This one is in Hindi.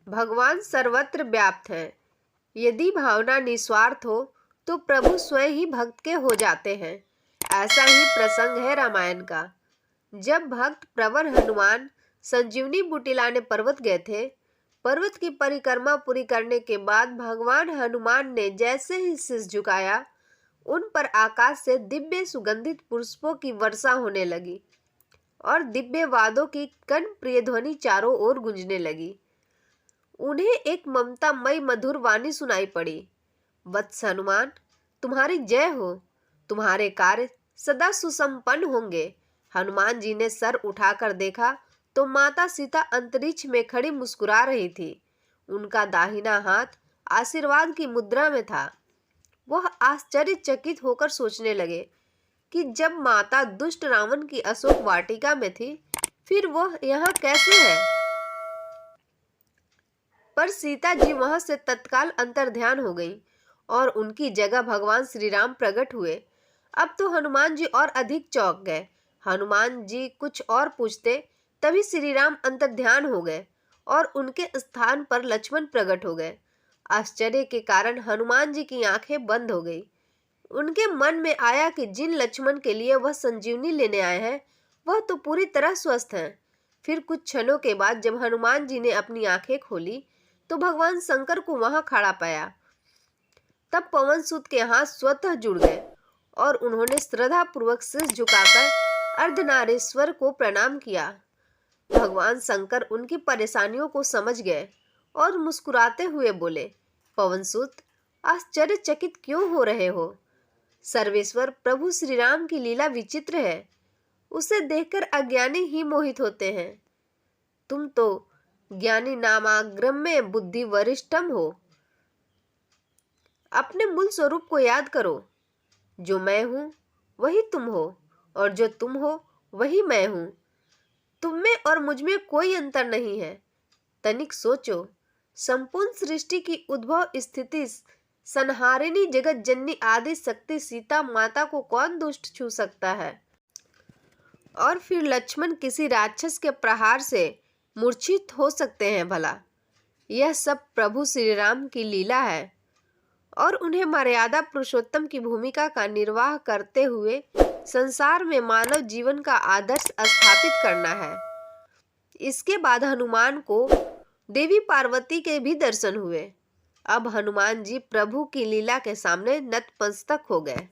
भगवान सर्वत्र व्याप्त हैं। यदि भावना निस्वार्थ हो तो प्रभु स्वयं ही भक्त के हो जाते हैं। ऐसा ही प्रसंग है रामायण का। जब भक्त प्रवर हनुमान संजीवनी बूटी लाने पर्वत गए थे, पर्वत की परिक्रमा पूरी करने के बाद भगवान हनुमान ने जैसे ही शीश झुकाया, उन पर आकाश से दिव्य सुगंधित पुष्पों की वर्षा होने लगी और दिव्य वादों की कण प्रिय ध्वनि चारों ओर गूंजने लगी। उन्हें एक ममतामयी मधुर वाणी सुनाई पड़ी, वत्स हनुमान, तुम्हारी जय हो, तुम्हारे कार्य सदा सुसंपन्न होंगे। हनुमान जी ने सर उठाकर देखा तो माता सीता अंतरिक्ष में खड़ी मुस्कुरा रही थी। उनका दाहिना हाथ आशीर्वाद की मुद्रा में था। वह आश्चर्यचकित होकर सोचने लगे कि जब माता दुष्ट रावण की अशोक वाटिका में थी, फिर वह यहाँ कैसे है। पर सीता जी वहां से तत्काल अंतर्ध्यान हो गई और उनकी जगह भगवान श्री राम प्रकट हुए। अब तो हनुमान जी और अधिक चौंक गए। हनुमान जी कुछ और पूछते, तभी श्री राम अंतर्ध्यान हो गए और उनके स्थान पर लक्ष्मण प्रकट हो गए। आश्चर्य के कारण हनुमान जी की आंखें बंद हो गई। उनके मन में आया कि जिन लक्ष्मण के लिए वह संजीवनी लेने आए हैं, वह तो पूरी तरह स्वस्थ हैं। फिर कुछ क्षणों के बाद जब हनुमान जी ने अपनी आंखें खोली तो भगवान शंकर को वहां खड़ा पाया। तब पवन सुत के हाथ स्वतः जुड़ गए और उन्होंने श्रद्धा पूर्वक शीश झुकाकर अर्धनारीश्वर को प्रणाम किया। भगवान शंकर उनकी परेशानियों को समझ गए और मुस्कुराते हुए बोले, पवन सुत, आश्चर्यचकित क्यों हो रहे हो। सर्वेश्वर प्रभु श्री राम की लीला विचित्र है। उसे देखकर अज्ञानी ही मोहित होते हैं। तुम तो ज्ञानी नामाग्रम्य बुद्धि वरिष्ठम हो। अपने मूल स्वरूप को याद करो। जो मैं हूं वही तुम हो और जो तुम हो वही मैं हूं। तुम में और मुझ में कोई अंतर नहीं है। तनिक सोचो, संपूर्ण सृष्टि की उद्भव स्थिति संहारिणी जगत जननी आदि शक्ति सीता माता को कौन दुष्ट छू सकता है। और फिर लक्ष्मण किसी राक्षस के प्रहार से मूर्छित हो सकते हैं भला। यह सब प्रभु श्री राम की लीला है और उन्हें मर्यादा पुरुषोत्तम की भूमिका का निर्वाह करते हुए संसार में मानव जीवन का आदर्श स्थापित करना है। इसके बाद हनुमान को देवी पार्वती के भी दर्शन हुए। अब हनुमान जी प्रभु की लीला के सामने नतमस्तक हो गए।